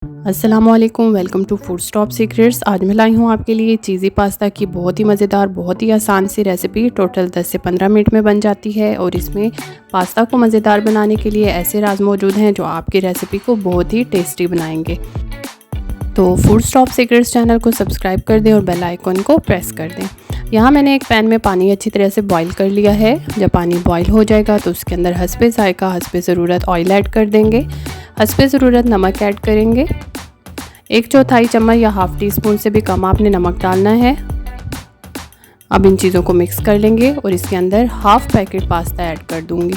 अस्सलामुअलैकुम, welcome to food stop secrets. आज मैं लाई हूँ आपके लिए चीज़ी पास्ता की बहुत ही मज़ेदार, बहुत ही आसान सी रेसिपी। टोटल 10 से 15 मिनट में बन जाती है और इसमें पास्ता को मज़ेदार बनाने के लिए ऐसे राज मौजूद हैं जो आपकी रेसिपी को बहुत ही टेस्टी बनाएंगे। तो फूड स्टॉप सीक्रेट्स चैनल को सब्सक्राइब कर दें और बेल आइकन को प्रेस कर दें। यहाँ मैंने एक पैन में पानी अच्छी तरह से बॉईल कर लिया है। जब पानी बॉईल हो जाएगा तो उसके अंदर हस्बे ज़ायका, हस्बे ज़रूरत ऑयल ऐड कर देंगे, हस्बे ज़रूरत नमक ऐड करेंगे। 1/4 चम्मच या हाफ़ टी स्पून से भी कम आपने नमक डालना है। अब इन चीज़ों को मिक्स कर लेंगे और इसके अंदर हाफ़ पैकेट पास्ता ऐड कर दूंगी।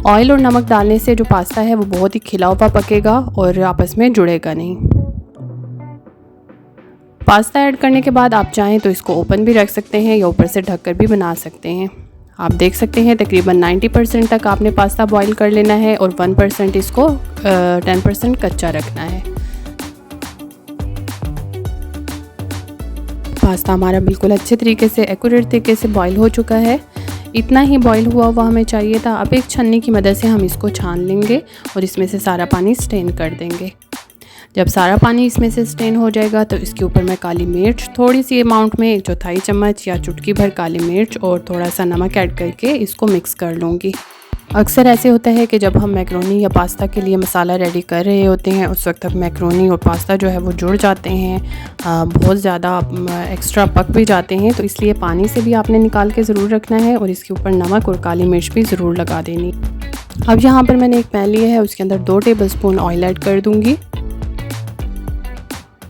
ऑयल और नमक डालने से जो पास्ता है वो बहुत ही खिला हुआ पकेगा और आपस में जुड़ेगा नहीं। पास्ता ऐड करने के बाद आप चाहें तो इसको ओपन भी रख सकते हैं या ऊपर से ढककर भी बना सकते हैं। आप देख सकते हैं तकरीबन 90% तक आपने पास्ता बॉईल कर लेना है और 1% इसको 10% कच्चा रखना है। पास्ता हमारा बिल्कुल अच्छे तरीके से, एक्यूरेट तरीके से बॉईल हो चुका है। इतना ही बॉईल हुआ हमें चाहिए था। अब एक छन्नी की मदद से हम इसको छान लेंगे और इसमें से सारा पानी स्ट्रेन कर देंगे। जब सारा पानी इसमें से स्ट्रेन हो जाएगा तो इसके ऊपर मैं काली मिर्च थोड़ी सी अमाउंट में 1/4 चम्मच या चुटकी भर काली मिर्च और थोड़ा सा नमक ऐड करके इसको मिक्स कर लूँगी। अक्सर ऐसे होता है कि जब हम मैक्रोनी या पास्ता के लिए मसाला रेडी कर रहे होते हैं उस वक्त तक मैक्रोनी और पास्ता जो है वो जुड़ जाते हैं, बहुत ज़्यादा एक्स्ट्रा पक भी जाते हैं। तो इसलिए पानी से भी आपने निकाल के ज़रूर रखना है और इसके ऊपर नमक और काली मिर्च भी ज़रूर लगा देनी। अब यहाँ पर मैंने एक पैन लिया है, उसके अंदर 2 टेबलस्पून ऑयल ऐड कर दूँगी।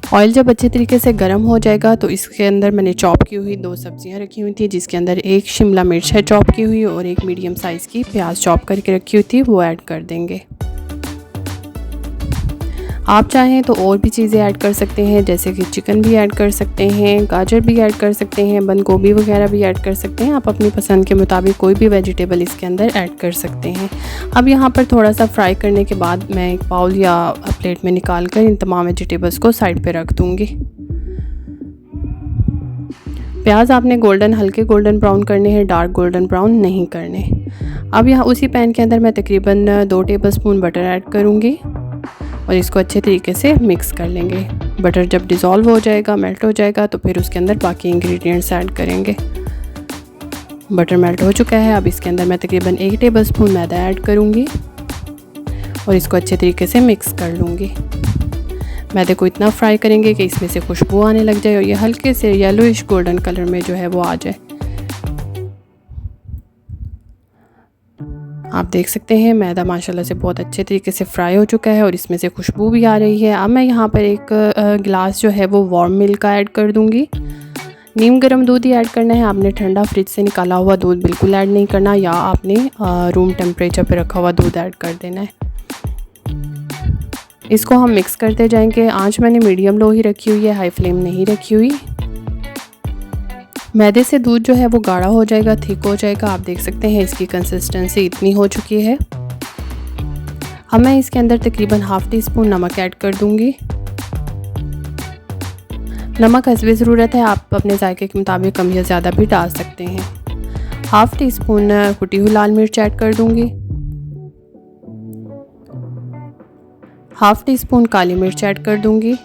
ऑयल जब अच्छे तरीके से गर्म हो जाएगा तो इसके अंदर मैंने चॉप की हुई 2 सब्जियां रखी हुई थी, जिसके अंदर एक शिमला मिर्च है चॉप की हुई और एक मीडियम साइज़ की प्याज चॉप करके रखी हुई थी, वो ऐड कर देंगे। आप चाहें तो और भी चीज़ें ऐड कर सकते हैं, जैसे कि चिकन भी ऐड कर सकते हैं, गाजर भी ऐड कर सकते हैं, बंद गोभी वगैरह भी ऐड कर सकते हैं। आप अपनी पसंद के मुताबिक कोई भी वेजिटेबल इसके अंदर ऐड कर सकते हैं। अब यहाँ पर थोड़ा सा फ्राई करने के बाद मैं एक बाउल या प्लेट में निकाल कर इन तमाम वेजिटेबल्स को साइड पे रख दूँगी। प्याज आपने हल्के गोल्डन ब्राउन करने हैं, डार्क गोल्डन ब्राउन नहीं करने। अब यहाँ उसी पैन के अंदर मैं तकरीबन 2 टेबलस्पून बटर ऐड करूँगी और इसको अच्छे तरीके से मिक्स कर लेंगे। बटर जब डिज़ोल्व हो जाएगा, मेल्ट हो जाएगा, तो फिर उसके अंदर बाकी इंग्रेडिएंट्स ऐड करेंगे। बटर मेल्ट हो चुका है। अब इसके अंदर मैं तकरीबन 1 टेबलस्पून मैदा ऐड करूँगी और इसको अच्छे तरीके से मिक्स कर लूँगी। मैदे को इतना फ्राई करेंगे कि इसमें से खुशबू आने लग जाए और ये हल्के से येलोइश गोल्डन कलर में जो है वो आ जाए। आप देख सकते हैं मैदा माशाल्लाह से बहुत अच्छे तरीके से फ्राई हो चुका है और इसमें से खुशबू भी आ रही है। अब मैं यहाँ पर एक गिलास जो है वो वार्म मिल्क का ऐड कर दूँगी। नीम गर्म दूध ही ऐड करना है, आपने ठंडा फ्रिज से निकाला हुआ दूध बिल्कुल ऐड नहीं करना, या आपने रूम टेम्परेचर पे रखा हुआ दूध ऐड कर देना है। इसको हम मिक्स करते जाएंगे। आंच मैंने मीडियम लो ही रखी हुई है, हाई फ्लेम नहीं रखी हुई। मैदे से दूध जो है वो गाढ़ा हो जाएगा, थिक हो जाएगा। आप देख सकते हैं इसकी कंसिस्टेंसी इतनी हो चुकी है। अब मैं इसके अंदर तकरीबन हाफ़ टी स्पून नमक ऐड कर दूंगी। नमक हस्बे ज़रूरत है, आप अपने जायके के मुताबिक कम या ज़्यादा भी डाल सकते हैं। हाफ़ टी स्पून कुटी हुई लाल मिर्च ऐड कर दूंगी। हाफ़ टी स्पून काली मिर्च ऐड कर दूंगी।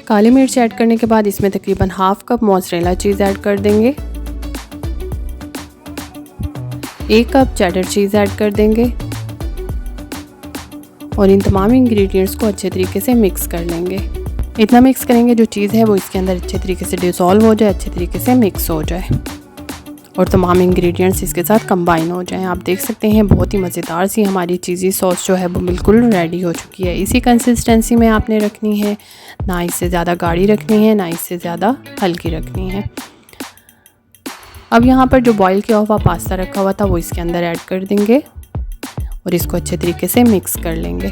काली मिर्च ऐड करने के बाद इसमें तकरीबन half cup mozzarella cheese add कर देंगे। 1 कप चेडर चीज़ ऐड कर देंगे और इन तमाम इंग्रेडिएंट्स को अच्छे तरीके से मिक्स कर लेंगे। इतना मिक्स करेंगे जो चीज़ है वो इसके अंदर अच्छे तरीके से डिसॉल्व हो जाए, अच्छे तरीके से मिक्स हो जाए और तमाम इंग्रेडिएंट्स इसके साथ कंबाइन हो जाएं। आप देख सकते हैं बहुत ही मज़ेदार सी हमारी चीज़ी सॉस जो है वो बिल्कुल रेडी हो चुकी है। इसी कंसिस्टेंसी में आपने रखनी है, ना इससे ज़्यादा गाढ़ी रखनी है, ना इससे ज़्यादा हल्की रखनी है। अब यहाँ पर जो बॉईल किया हुआ पास्ता रखा हुआ था वो इसके अंदर ऐड कर देंगे और इसको अच्छे तरीके से मिक्स कर लेंगे।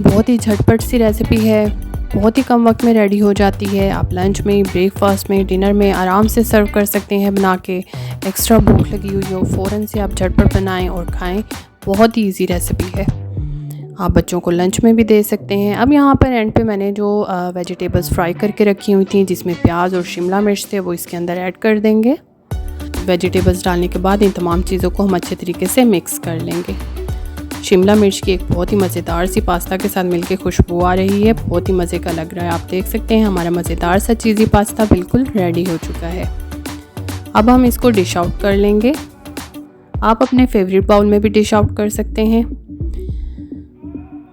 बहुत ही झटपट सी रेसिपी है, बहुत ही कम वक्त में रेडी हो जाती है। आप लंच में, ब्रेकफास्ट में, डिनर में आराम से सर्व कर सकते हैं बना के। एक्स्ट्रा भूख लगी हुई हो, फ़ौरन से आप झटपट बनाएं और खाएं। बहुत ही इजी रेसिपी है, आप बच्चों को लंच में भी दे सकते हैं। अब यहाँ पर एंड पे मैंने जो वेजिटेबल्स फ्राई करके रखी हुई थी, जिसमें प्याज और शिमला मिर्च थे, वो इसके अंदर ऐड कर देंगे। वेजिटेबल्स डालने के बाद इन तमाम चीज़ों को हम अच्छे तरीके से मिक्स कर लेंगे। शिमला मिर्च की एक बहुत ही मज़ेदार सी पास्ता के साथ मिलके खुशबू आ रही है। बहुत ही मज़े का लग रहा है। आप देख सकते हैं हमारा मज़ेदार सा चीज़ी पास्ता बिल्कुल रेडी हो चुका है। अब हम इसको डिश आउट कर लेंगे। आप अपने फेवरेट बाउल में भी डिश आउट कर सकते हैं।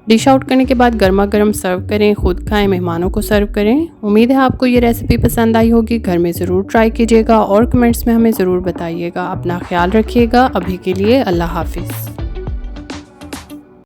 डिश आउट करने के बाद गर्मा गर्म सर्व करें, खुद खाएं, मेहमानों को सर्व करें। उम्मीद है आपको ये रेसिपी पसंद आई होगी। घर में ज़रूर ट्राई कीजिएगा और कमेंट्स में हमें ज़रूर बताइएगा। अपना ख्याल रखिएगा। अभी के लिए अल्लाह हाफिज़।